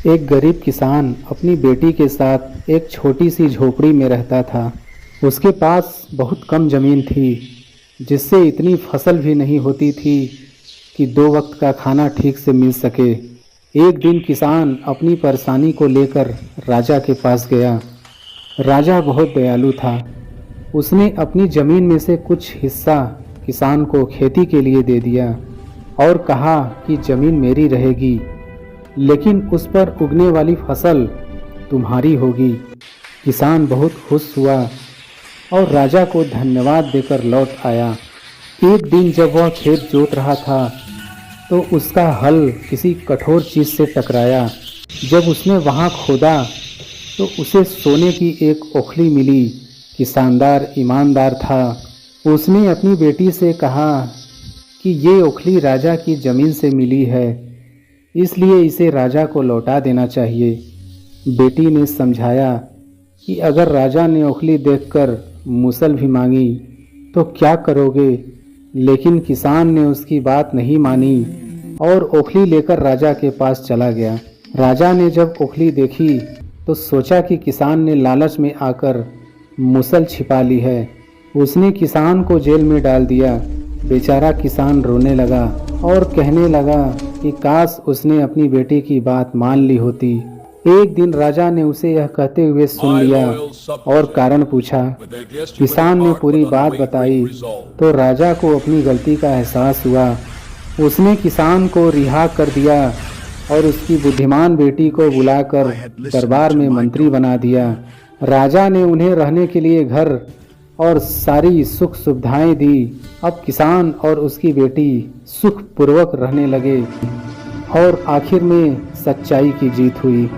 एक गरीब किसान अपनी बेटी के साथ एक छोटी सी झोपड़ी में रहता था। उसके पास बहुत कम ज़मीन थी, जिससे इतनी फसल भी नहीं होती थी कि 2 वक्त का खाना ठीक से मिल सके। एक दिन किसान अपनी परेशानी को लेकर राजा के पास गया। राजा बहुत दयालु था। उसने अपनी ज़मीन में से कुछ हिस्सा किसान को खेती के लिए दे दिया और कहा कि ज़मीन मेरी रहेगी, लेकिन उस पर उगने वाली फसल तुम्हारी होगी। किसान बहुत खुश हुआ और राजा को धन्यवाद देकर लौट आया। एक दिन जब वह खेत जोत रहा था तो उसका हल किसी कठोर चीज़ से टकराया। जब उसने वहाँ खोदा तो उसे सोने की एक ओखली मिली। किसानदार ईमानदार था। उसने अपनी बेटी से कहा कि ये ओखली राजा की ज़मीन से मिली है, इसलिए इसे राजा को लौटा देना चाहिए। बेटी ने समझाया कि अगर राजा ने ओखली देखकर मूसल भी मांगी तो क्या करोगे, लेकिन किसान ने उसकी बात नहीं मानी और ओखली लेकर राजा के पास चला गया। राजा ने जब ओखली देखी तो सोचा कि किसान ने लालच में आकर मूसल छिपा ली है। उसने किसान को जेल में डाल दिया। बेचारा किसान रोने लगा और कहने लगा कि काश उसने अपनी बेटी की बात मान ली होती। एक दिन राजा ने उसे यह कहते हुए सुन लिया और कारण पूछा। किसान ने पूरी बात बताई तो राजा को अपनी गलती का एहसास हुआ। उसने किसान को रिहा कर दिया और उसकी बुद्धिमान बेटी को बुलाकर दरबार में मंत्री बना दिया। राजा ने उन्हें रहने के लिए घर और सारी सुख सुविधाएं दी। अब किसान और उसकी बेटी सुखपूर्वक रहने लगे और आखिर में सच्चाई की जीत हुई।